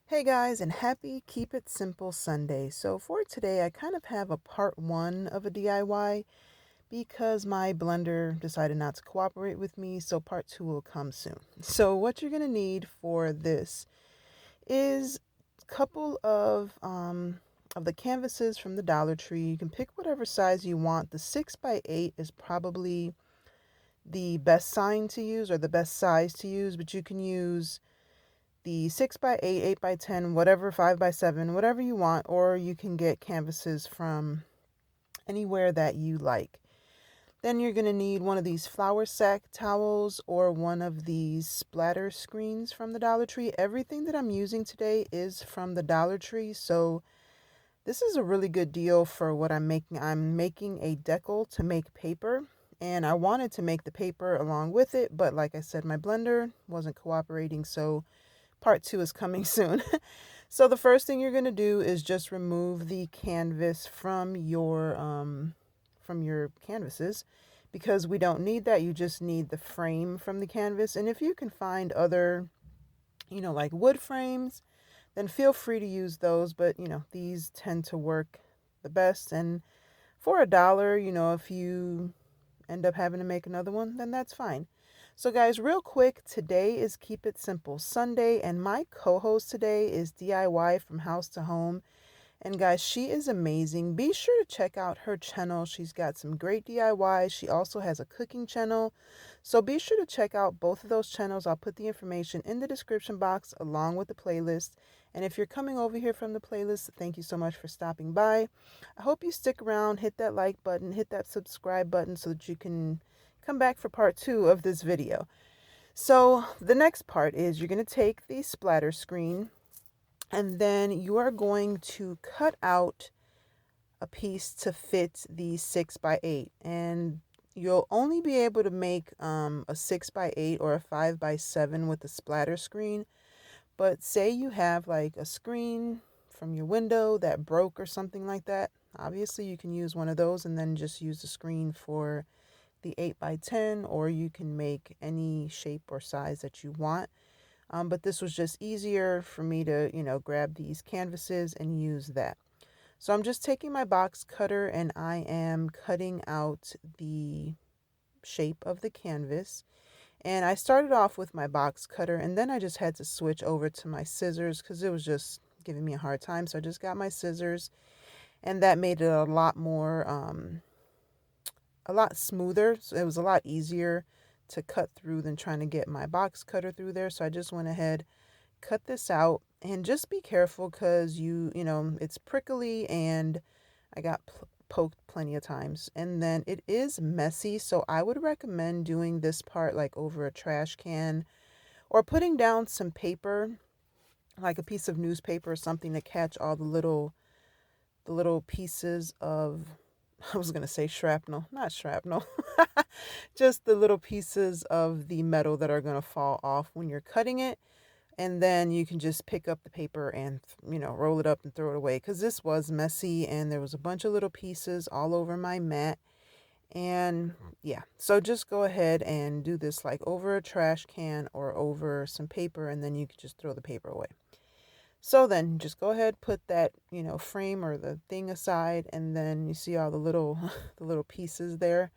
Hey guys, and happy Keep It Simple Sunday. So for today, I kind of have a part one of a DIY because my blender decided not to cooperate with me, so part two will come soon. So what you're going to need for this is a couple of the canvases from the Dollar Tree. You can pick whatever size you want. The 6x8 is probably the best sign to use or the best size to use, but you can use the 6x8, 8x10, whatever, 5x7, whatever you want, or you can get canvases from anywhere that you like. Then you're going to need one of these flour sack towels or one of these splatter screens from the Dollar Tree. Everything that I'm using today is from the Dollar Tree, so this is a really good deal for what I'm making. I'm making a deckle to make paper, and I wanted to make the paper along with it, but like I said, my blender wasn't cooperating, so part two is coming soon. So the first thing you're going to do is just remove the canvas from your canvases, because we don't need that. You just need the frame from the canvas. And if you can find other, like wood frames, then feel free to use those, but these tend to work the best. And for $1, if you end up having to make another one, then that's fine. So guys, real quick, today is Keep It Simple Sunday, and my co-host today is DIY from House to Home. And guys, she is amazing. Be sure to check out her channel. She's got some great DIYs. She also has a cooking channel. So be sure to check out both of those channels. I'll put the information in the description box along with the playlist. And if you're coming over here from the playlist, thank you so much for stopping by. I hope you stick around, hit that like button, hit that subscribe button so that you can come back for part two of this video. So the next part is you're going to take the splatter screen, and then you are going to cut out a piece to fit the 6x8, and you'll only be able to make a 6x8 or a 5x7 with the splatter screen. But say you have like a screen from your window that broke or something like that, obviously you can use one of those and then just use the screen for the 8x10, or you can make any shape or size that you want. But this was just easier for me to, grab these canvases and use that. So I'm just taking my box cutter and I am cutting out the shape of the canvas. And I started off with my box cutter, and then I just had to switch over to my scissors because it was just giving me a hard time. So I just got my scissors, and that made it a lot more, a lot smoother. So it was a lot easier to cut through than trying to get my box cutter through there. So I just went ahead, cut this out, and just be careful because it's prickly, and I got poked plenty of times. And then it is messy, so I would recommend doing this part like over a trash can, or putting down some paper, like a piece of newspaper or something, to catch all the little pieces of, I was going to say shrapnel, not shrapnel, just the little pieces of the metal that are going to fall off when you're cutting it. And then you can just pick up the paper and, roll it up and throw it away, because this was messy and there was a bunch of little pieces all over my mat. And yeah, so just go ahead and do this like over a trash can or over some paper, and then you can just throw the paper away. So then just go ahead, put that, frame or the thing aside, and then you see all the little the little pieces there.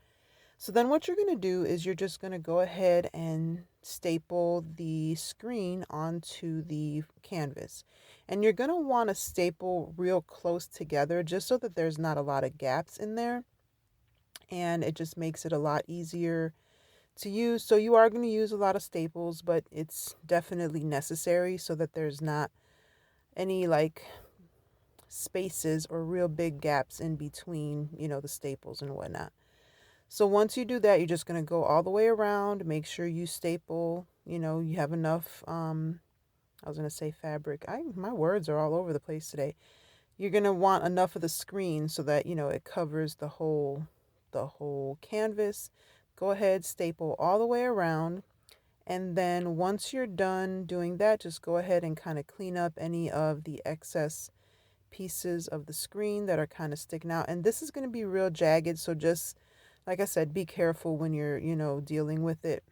So then what you're going to do is you're just going to go ahead and staple the screen onto the canvas. And you're going to want to staple real close together just so that there's not a lot of gaps in there. And it just makes it a lot easier to use. So you are going to use a lot of staples, but it's definitely necessary so that there's not any like spaces or real big gaps in between, the staples and whatnot. So once you do that, you're just going to go all the way around, make sure you staple, you have enough, I was going to say fabric. My words are all over the place today. You're going to want enough of the screen so that, it covers the whole canvas. Go ahead, staple all the way around. And then once you're done doing that, just go ahead and kind of clean up any of the excess pieces of the screen that are kind of sticking out. And this is going to be real jagged, so just like I said, be careful when you're, dealing with it.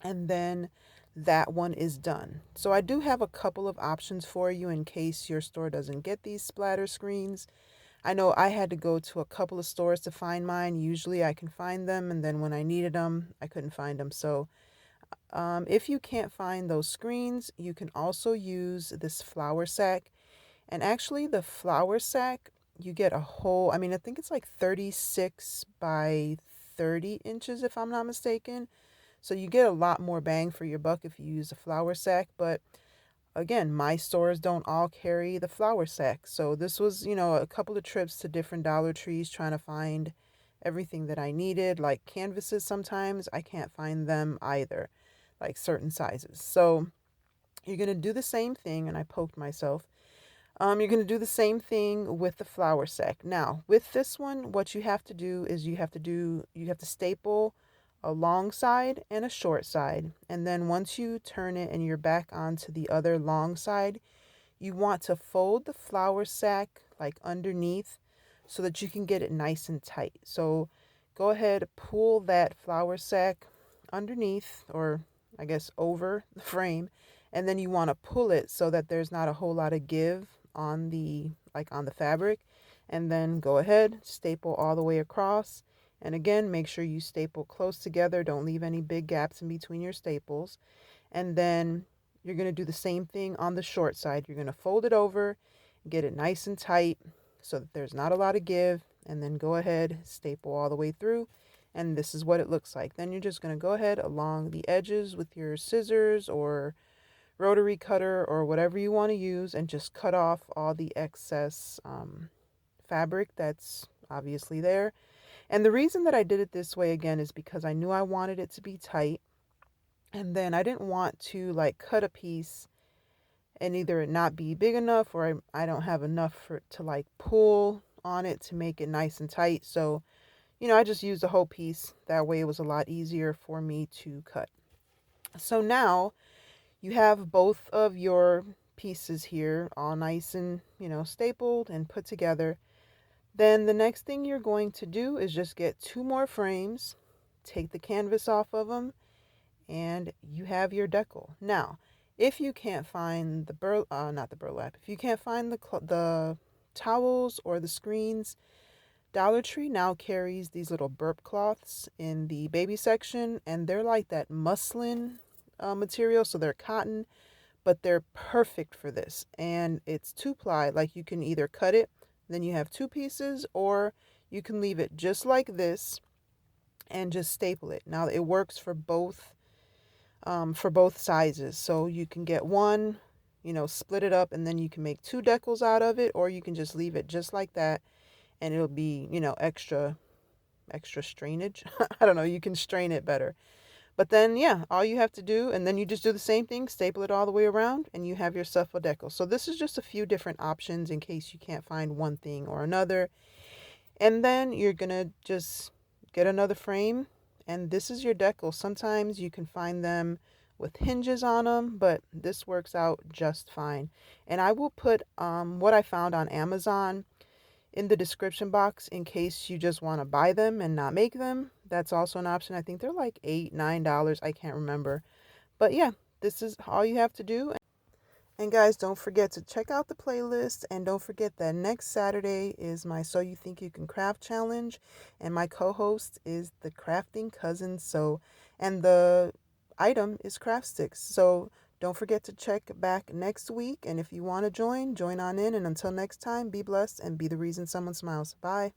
And then that one is done. So I do have a couple of options for you in case your store doesn't get these splatter screens. I know I had to go to a couple of stores to find mine. Usually I can find them, and then when I needed them, I couldn't find them. So if you can't find those screens, you can also use this flour sack. And actually, the flour sack, you get a whole, I mean, I think it's like 36 by 30 inches, if I'm not mistaken. So you get a lot more bang for your buck if you use a flour sack. But again, my stores don't all carry the flour sack. So this was, a couple of trips to different Dollar Trees trying to find everything that I needed. Like canvases, sometimes I can't find them either, like certain sizes. So you're going to do the same thing. And I poked myself. You're going to do the same thing with the flour sack. Now, with this one, what you have to do is you have to staple a long side and a short side. And then once you turn it and you're back onto the other long side, you want to fold the flour sack like underneath so that you can get it nice and tight. So go ahead, pull that flour sack underneath, or I guess over the frame, and then you want to pull it so that there's not a whole lot of give on the fabric. And then go ahead, staple all the way across. And again, make sure you staple close together. Don't leave any big gaps in between your staples. And then you're going to do the same thing on the short side. You're going to fold it over, get it nice and tight so that there's not a lot of give. And then go ahead, staple all the way through. And this is what it looks like. Then you're just going to go ahead along the edges with your scissors or rotary cutter or whatever you want to use, and just cut off all the excess fabric that's obviously there. And the reason that I did it this way again is because I knew I wanted it to be tight, and then I didn't want to like cut a piece and either it not be big enough or I don't have enough for it to like pull on it to make it nice and tight. So I just used the whole piece. That way it was a lot easier for me to cut. So now you have both of your pieces here all nice and, stapled and put together. Then the next thing you're going to do is just get 2 more frames, take the canvas off of them, and you have your deckle. Now, if you can't find the not the burlap, if you can't find the towels or the screens, Dollar Tree now carries these little burp cloths in the baby section, and they're like that muslin material, so they're cotton, but they're perfect for this. And it's 2-ply, like you can either cut it, then you have 2 pieces, or you can leave it just like this and just staple it. Now it works for both sizes, so you can get one, split it up, and then you can make 2 decals out of it, or you can just leave it just like that, and it'll be extra strainage. I don't know, you can strain it better. But then, yeah, all you have to do, and then you just do the same thing, staple it all the way around, and you have yourself a decal. So this is just a few different options in case you can't find one thing or another. And then you're going to just get another frame, and this is your decal. Sometimes you can find them with hinges on them, but this works out just fine. And I will put what I found on Amazon in the description box in case you just want to buy them and not make them. That's also an option. I think they're like $8-9. I can't remember. But yeah, this is all you have to do. And guys, don't forget to check out the playlist, and don't forget that next Saturday is my So You Think You Can Craft challenge, and my co-host is the Crafting Cousin. And the item is craft sticks. So don't forget to check back next week, and if you want to join on in. And until next time, be blessed and be the reason someone smiles. Bye.